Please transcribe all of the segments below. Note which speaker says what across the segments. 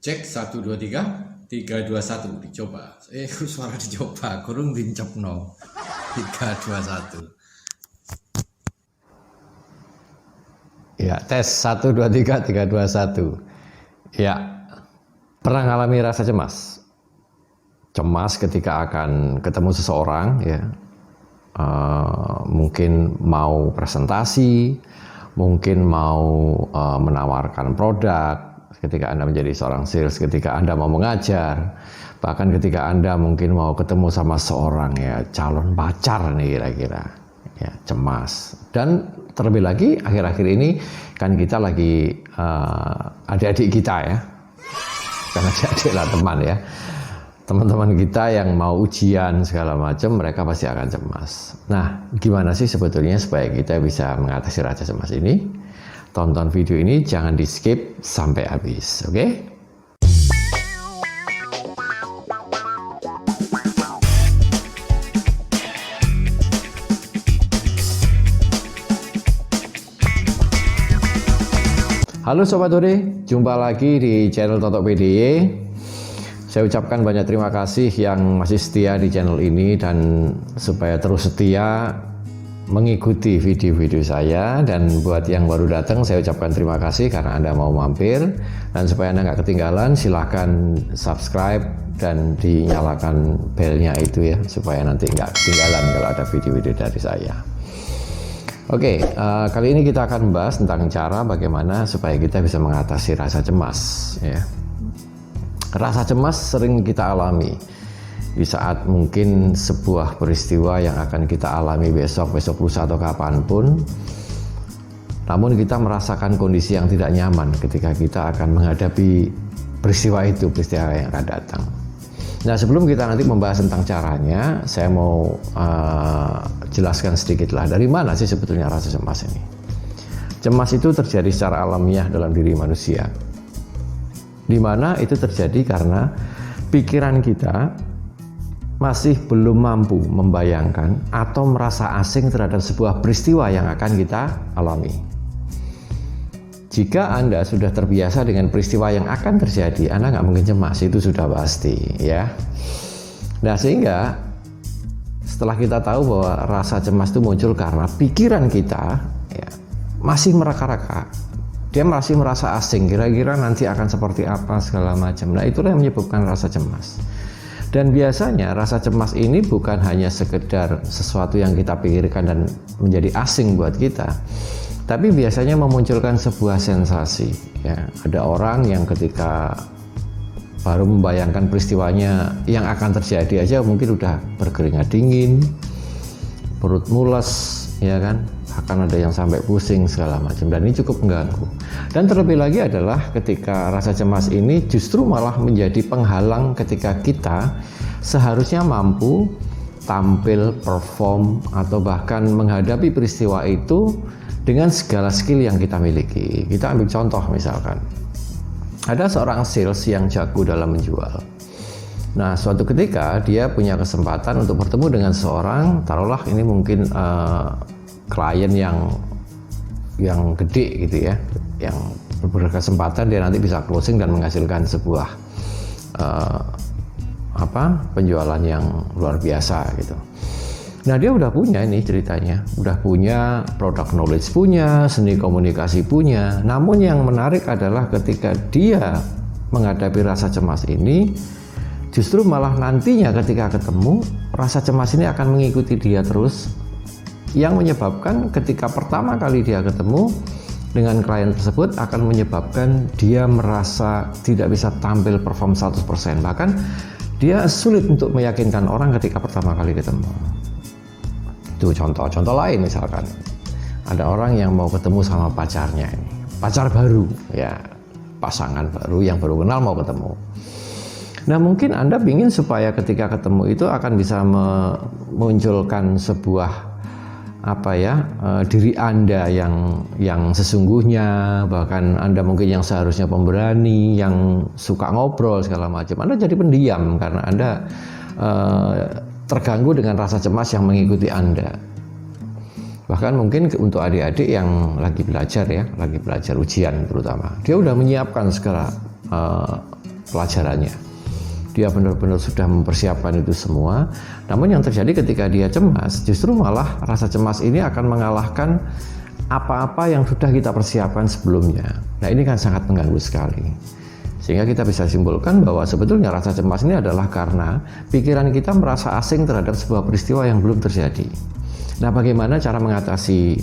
Speaker 1: Cek 1 2 3 3 2 1 dicoba. Suara dicoba, kurung dincopno. 3 2 1. Ya, tes 1 2 3 3 2 1. Ya. Pernah ngalami rasa cemas? Cemas ketika akan ketemu seseorang ya. Mungkin mau presentasi, mungkin mau menawarkan produk, ketika Anda menjadi seorang sales, ketika Anda mau mengajar, bahkan ketika Anda mungkin mau ketemu sama seorang ya calon pacar nih kira-kira, ya cemas. Dan terlebih lagi akhir-akhir ini kan kita lagi adik-adik kita ya, karena adik-adik lah teman ya, teman-teman kita yang mau ujian segala macam, mereka pasti akan cemas. Nah, gimana sih sebetulnya supaya kita bisa mengatasi rasa cemas ini? Tonton video ini, jangan di skip sampai habis, oke? Halo Sobat Dore, jumpa lagi di channel Totok PDY. Saya ucapkan banyak terima kasih yang masih setia di channel ini dan supaya terus setia mengikuti video-video saya. Dan buat yang baru datang, saya ucapkan terima kasih karena Anda mau mampir. Dan supaya Anda nggak ketinggalan, silahkan subscribe dan dinyalakan belnya itu ya, supaya nanti nggak ketinggalan kalau ada video-video dari saya. Oke, kali ini kita akan membahas tentang cara bagaimana supaya kita bisa mengatasi rasa cemas ya. Rasa cemas sering kita alami di saat mungkin sebuah peristiwa yang akan kita alami besok lusa atau kapanpun. Namun kita merasakan kondisi yang tidak nyaman ketika kita akan menghadapi peristiwa itu, peristiwa yang akan datang. Nah, sebelum kita nanti membahas tentang caranya, saya mau jelaskan sedikit lah dari mana sih sebetulnya rasa cemas ini. Cemas itu terjadi secara alamiah dalam diri manusia, di mana itu terjadi karena pikiran kita masih belum mampu membayangkan atau merasa asing terhadap sebuah peristiwa yang akan kita alami. Jika Anda sudah terbiasa dengan peristiwa yang akan terjadi, Anda nggak mungkin cemas, itu sudah pasti ya. Nah, sehingga setelah kita tahu bahwa rasa cemas itu muncul karena pikiran kita ya, masih meraka-raka, dia masih merasa asing, kira-kira nanti akan seperti apa segala macam. Nah, itulah yang menyebabkan rasa cemas. Dan biasanya rasa cemas ini bukan hanya sekedar sesuatu yang kita pikirkan dan menjadi asing buat kita, tapi biasanya memunculkan sebuah sensasi ya. Ada orang yang ketika baru membayangkan peristiwanya yang akan terjadi aja mungkin udah berkeringat dingin, perut mules ya kan, akan ada yang sampai pusing segala macam, dan ini cukup mengganggu. Dan terlebih lagi adalah ketika rasa cemas ini justru malah menjadi penghalang ketika kita seharusnya mampu tampil, perform, atau bahkan menghadapi peristiwa itu dengan segala skill yang kita miliki. Kita ambil contoh misalkan, ada seorang sales yang jago dalam menjual. Nah, suatu ketika dia punya kesempatan untuk bertemu dengan seorang, taruhlah ini mungkin klien yang gede gitu ya, yang berkesempatan dia nanti bisa closing dan menghasilkan sebuah penjualan yang luar biasa gitu. Nah, dia udah punya ini ceritanya, udah punya product knowledge, punya seni komunikasi, punya. Namun yang menarik adalah ketika dia menghadapi rasa cemas ini, justru malah nantinya ketika ketemu, rasa cemas ini akan mengikuti dia terus, yang menyebabkan ketika pertama kali dia ketemu dengan klien tersebut akan menyebabkan dia merasa tidak bisa tampil perform 100%. Bahkan dia sulit untuk meyakinkan orang ketika pertama kali ketemu. Itu contoh lain, misalkan ada orang yang mau ketemu sama pacarnya ini, pacar baru ya, pasangan baru yang baru kenal mau ketemu. Nah, mungkin Anda ingin supaya ketika ketemu itu akan bisa memunculkan sebuah diri Anda yang sesungguhnya, bahkan Anda mungkin yang seharusnya pemberani, yang suka ngobrol segala macam, Anda jadi pendiam karena Anda terganggu dengan rasa cemas yang mengikuti Anda. Bahkan mungkin untuk adik-adik yang lagi belajar ujian terutama, dia udah menyiapkan segala pelajarannya. Dia benar-benar sudah mempersiapkan itu semua. Namun yang terjadi ketika dia cemas, justru malah rasa cemas ini akan mengalahkan apa-apa yang sudah kita persiapkan sebelumnya. Nah, ini kan sangat mengganggu sekali. Sehingga kita bisa simpulkan bahwa sebetulnya rasa cemas ini adalah karena pikiran kita merasa asing terhadap sebuah peristiwa yang belum terjadi. Nah, bagaimana cara mengatasi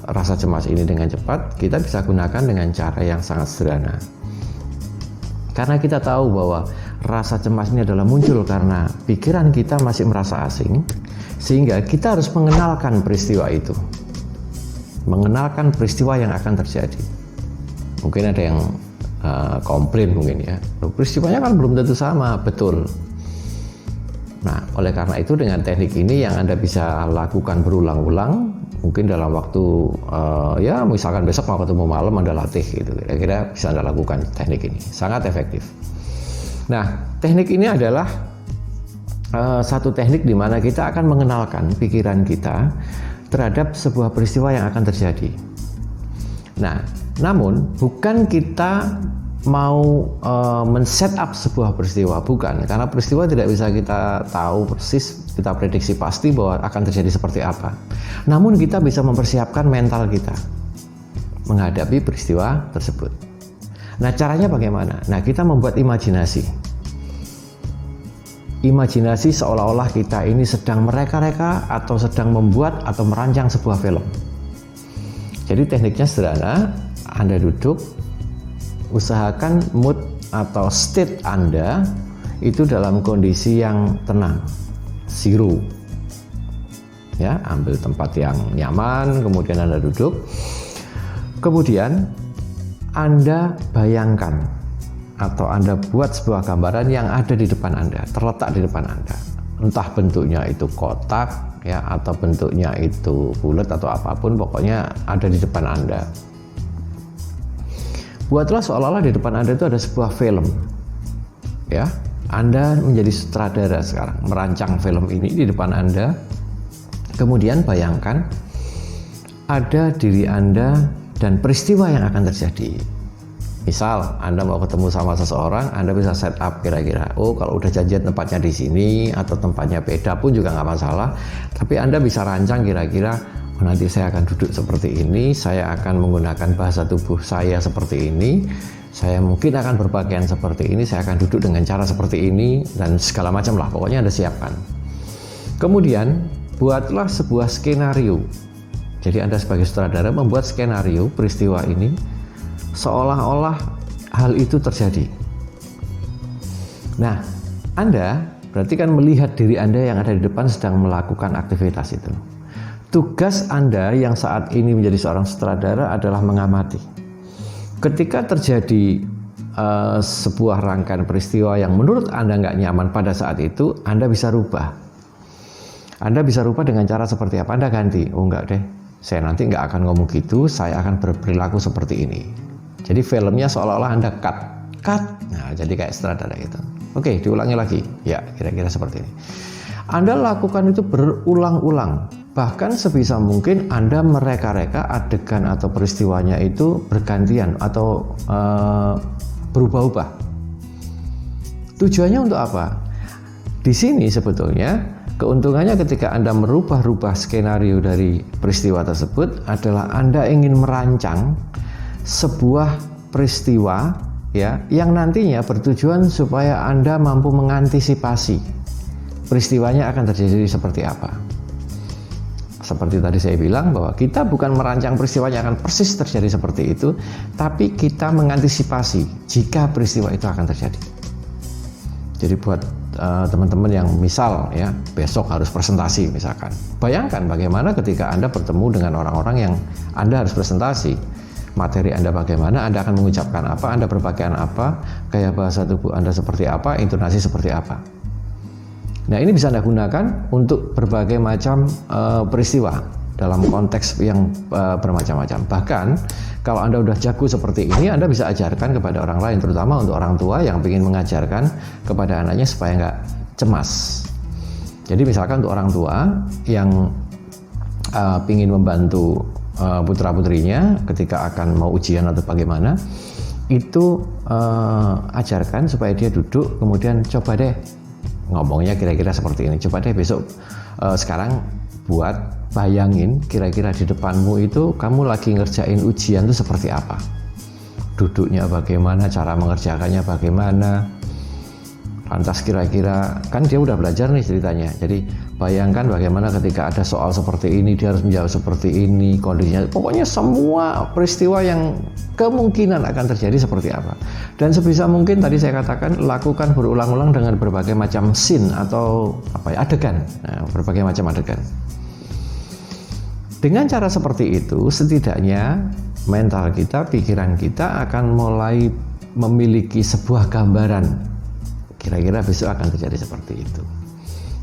Speaker 1: rasa cemas ini dengan cepat? Kita bisa gunakan dengan cara yang sangat sederhana. Karena kita tahu bahwa rasa cemas ini adalah muncul karena pikiran kita masih merasa asing, sehingga kita harus mengenalkan peristiwa itu. Mengenalkan peristiwa yang akan terjadi. Mungkin ada yang komplain mungkin ya, peristiwanya kan belum tentu sama, betul. Nah, oleh karena itu dengan teknik ini yang Anda bisa lakukan berulang-ulang, mungkin dalam waktu ya misalkan besok mau ketemu malam Anda latih gitu, kira-kira bisa Anda lakukan teknik ini, sangat efektif. Nah, teknik ini adalah satu teknik di mana kita akan mengenalkan pikiran kita terhadap sebuah peristiwa yang akan terjadi. Nah, namun bukan kita mau men-set up sebuah peristiwa, bukan, karena peristiwa tidak bisa kita tahu persis, kita prediksi pasti bahwa akan terjadi seperti apa. Namun kita bisa mempersiapkan mental kita menghadapi peristiwa tersebut. Nah, caranya bagaimana? Nah, kita membuat imajinasi seolah-olah kita ini sedang mereka-reka atau sedang membuat atau merancang sebuah film. Jadi tekniknya sederhana, Anda duduk, usahakan mood atau state Anda itu dalam kondisi yang tenang, zero. Ya, ambil tempat yang nyaman, kemudian Anda duduk. Kemudian Anda bayangkan atau Anda buat sebuah gambaran yang ada di depan Anda, terletak di depan Anda. Entah bentuknya itu kotak ya, atau bentuknya itu bulat atau apapun, pokoknya ada di depan Anda. Buatlah seolah-olah di depan Anda itu ada sebuah film. Ya, Anda menjadi sutradara sekarang, merancang film ini di depan Anda. Kemudian bayangkan ada diri Anda dan peristiwa yang akan terjadi. Misal Anda mau ketemu sama seseorang, Anda bisa set up kira-kira, oh kalau udah janjian tempatnya di sini atau tempatnya beda pun juga nggak masalah. Tapi Anda bisa rancang kira-kira, oh, nanti saya akan duduk seperti ini, saya akan menggunakan bahasa tubuh saya seperti ini, saya mungkin akan berpakaian seperti ini, saya akan duduk dengan cara seperti ini, dan segala macam lah, pokoknya Anda siapkan. Kemudian buatlah sebuah skenario. Jadi Anda sebagai sutradara membuat skenario peristiwa ini seolah-olah hal itu terjadi. Nah, Anda berarti kan melihat diri Anda yang ada di depan sedang melakukan aktivitas itu. Tugas Anda yang saat ini menjadi seorang sutradara adalah mengamati. Ketika terjadi sebuah rangkaian peristiwa yang menurut Anda nggak nyaman pada saat itu, Anda bisa rubah. Anda bisa rubah dengan cara seperti apa? Anda ganti, oh enggak deh, saya nanti nggak akan ngomong gitu, saya akan berperilaku seperti ini. Jadi filmnya seolah-olah Anda cut. Nah, jadi kayak sutradara itu. Oke, diulangi lagi. Ya, kira-kira seperti ini. Anda lakukan itu berulang-ulang. Bahkan sebisa mungkin Anda mereka-reka adegan atau peristiwanya itu bergantian atau berubah-ubah. Tujuannya untuk apa? Di sini sebetulnya keuntungannya ketika Anda merubah-rubah skenario dari peristiwa tersebut adalah Anda ingin merancang sebuah peristiwa ya yang nantinya bertujuan supaya Anda mampu mengantisipasi peristiwanya akan terjadi seperti apa. Seperti tadi saya bilang bahwa kita bukan merancang peristiwanya akan persis terjadi seperti itu, tapi kita mengantisipasi jika peristiwa itu akan terjadi. Jadi buat teman-teman yang misal ya besok harus presentasi misalkan, bayangkan bagaimana ketika Anda bertemu dengan orang-orang yang Anda harus presentasi. Materi Anda bagaimana, Anda akan mengucapkan apa, Anda berpakaian apa, gaya bahasa tubuh Anda seperti apa, intonasi seperti apa. Nah, ini bisa Anda gunakan untuk berbagai macam peristiwa dalam konteks yang bermacam-macam. Bahkan kalau Anda udah jago seperti ini, Anda bisa ajarkan kepada orang lain, terutama untuk orang tua yang ingin mengajarkan kepada anaknya supaya nggak cemas. Jadi misalkan untuk orang tua yang ingin membantu putra-putrinya ketika akan mau ujian atau bagaimana, itu ajarkan supaya dia duduk, kemudian coba deh ngomongnya kira-kira seperti ini. Coba deh besok sekarang buat bayangin kira-kira di depanmu itu kamu lagi ngerjain ujian itu seperti apa. Duduknya bagaimana, cara mengerjakannya bagaimana. Lantas kira-kira, kan dia udah belajar nih ceritanya. Jadi bayangkan bagaimana ketika ada soal seperti ini, dia harus menjawab seperti ini, kondisinya. Pokoknya semua peristiwa yang kemungkinan akan terjadi seperti apa. Dan sebisa mungkin tadi saya katakan, lakukan berulang-ulang dengan berbagai macam scene atau adegan. Nah, berbagai macam adegan. Dengan cara seperti itu, setidaknya mental kita, pikiran kita akan mulai memiliki sebuah gambaran. Kira-kira besok akan terjadi seperti itu.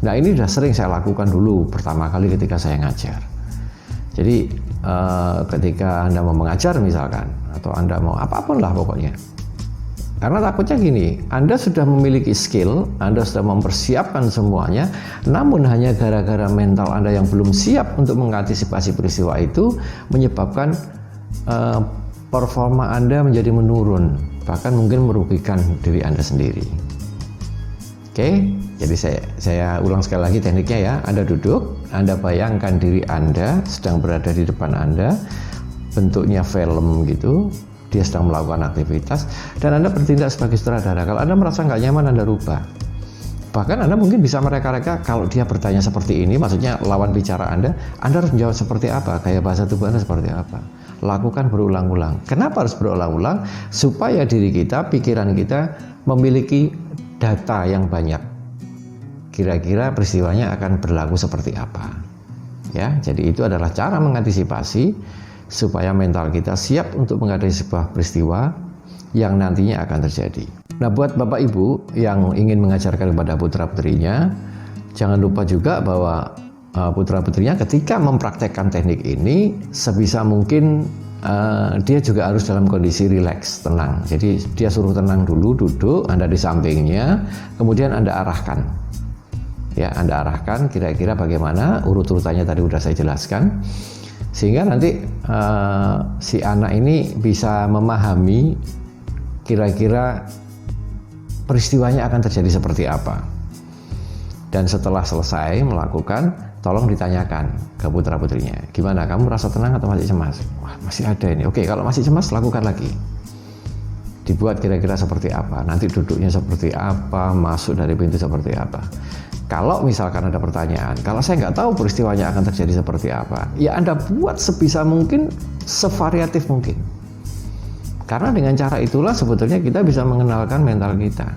Speaker 1: Nah, ini sudah sering saya lakukan dulu pertama kali ketika saya ngajar. Jadi ketika Anda mau mengajar misalkan, atau Anda mau apapun lah pokoknya. Karena takutnya gini, Anda sudah memiliki skill, Anda sudah mempersiapkan semuanya, namun hanya gara-gara mental Anda yang belum siap untuk mengantisipasi peristiwa itu, menyebabkan performa Anda menjadi menurun, bahkan mungkin merugikan diri Anda sendiri. Oke, jadi saya ulang sekali lagi tekniknya ya. Anda duduk, Anda bayangkan diri Anda sedang berada di depan Anda, bentuknya film gitu, dia sedang melakukan aktivitas, dan Anda bertindak sebagai sutradara. Kalau Anda merasa nggak nyaman, Anda rubah. Bahkan Anda mungkin bisa mereka-reka kalau dia bertanya seperti ini, maksudnya lawan bicara Anda harus menjawab seperti apa, gaya bahasa tubuh Anda seperti apa. Lakukan berulang-ulang. Kenapa harus berulang-ulang? Supaya diri kita, pikiran kita memiliki data yang banyak. Kira-kira peristiwanya akan berlaku seperti apa. Ya, jadi itu adalah cara mengantisipasi supaya mental kita siap untuk menghadapi sebuah peristiwa yang nantinya akan terjadi. Nah, buat Bapak Ibu yang ingin mengajarkan kepada putra-putrinya, jangan lupa juga bahwa putra-putrinya ketika mempraktekkan teknik ini sebisa mungkin dia juga harus dalam kondisi rileks, tenang. Jadi dia suruh tenang dulu, duduk, Anda di sampingnya, kemudian Anda arahkan. Ya, Anda arahkan kira-kira bagaimana, urut-urutannya tadi sudah saya jelaskan. Sehingga nanti si anak ini bisa memahami kira-kira peristiwanya akan terjadi seperti apa. Dan setelah selesai melakukan, tolong ditanyakan ke putra-putrinya, gimana, kamu merasa tenang atau masih cemas? Wah, masih ada ini. Oke, kalau masih cemas, lakukan lagi. Dibuat kira-kira seperti apa, nanti duduknya seperti apa, masuk dari pintu seperti apa. Kalau misalkan ada pertanyaan, kalau saya nggak tahu peristiwanya akan terjadi seperti apa, ya Anda buat sebisa mungkin, sevariatif mungkin. Karena dengan cara itulah sebetulnya kita bisa mengenalkan mental kita.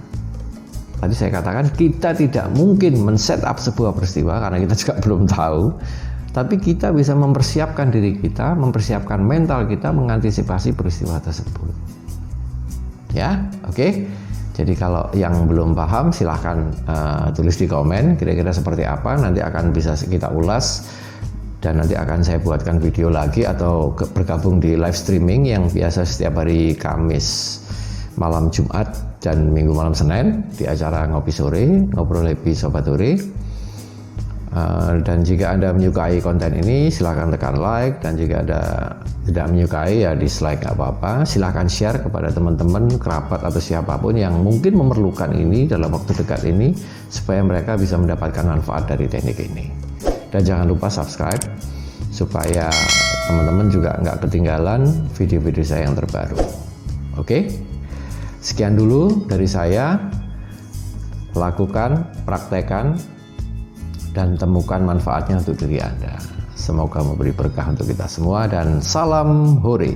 Speaker 1: Tadi saya katakan kita tidak mungkin men-set up sebuah peristiwa karena kita juga belum tahu, tapi kita bisa mempersiapkan diri kita, mempersiapkan mental kita mengantisipasi peristiwa tersebut. Ya, oke. Jadi kalau yang belum paham silahkan tulis di komen kira-kira seperti apa, nanti akan bisa kita ulas dan nanti akan saya buatkan video lagi atau bergabung di live streaming yang biasa setiap hari Kamis malam Jumat dan Minggu malam Senin di acara Ngopi Sore, Ngobrol Happy Sobat Sore. Dan jika Anda menyukai konten ini silahkan tekan like, dan jika Anda tidak menyukai ya dislike, nggak apa-apa. Silahkan share kepada teman-teman, kerabat atau siapapun yang mungkin memerlukan ini dalam waktu dekat ini supaya mereka bisa mendapatkan manfaat dari teknik ini. Dan jangan lupa subscribe supaya teman-teman juga nggak ketinggalan video-video saya yang terbaru. Oke? Sekian dulu dari saya. Lakukan, praktekkan, dan temukan manfaatnya untuk diri Anda. Semoga memberi berkah untuk kita semua, dan salam hore.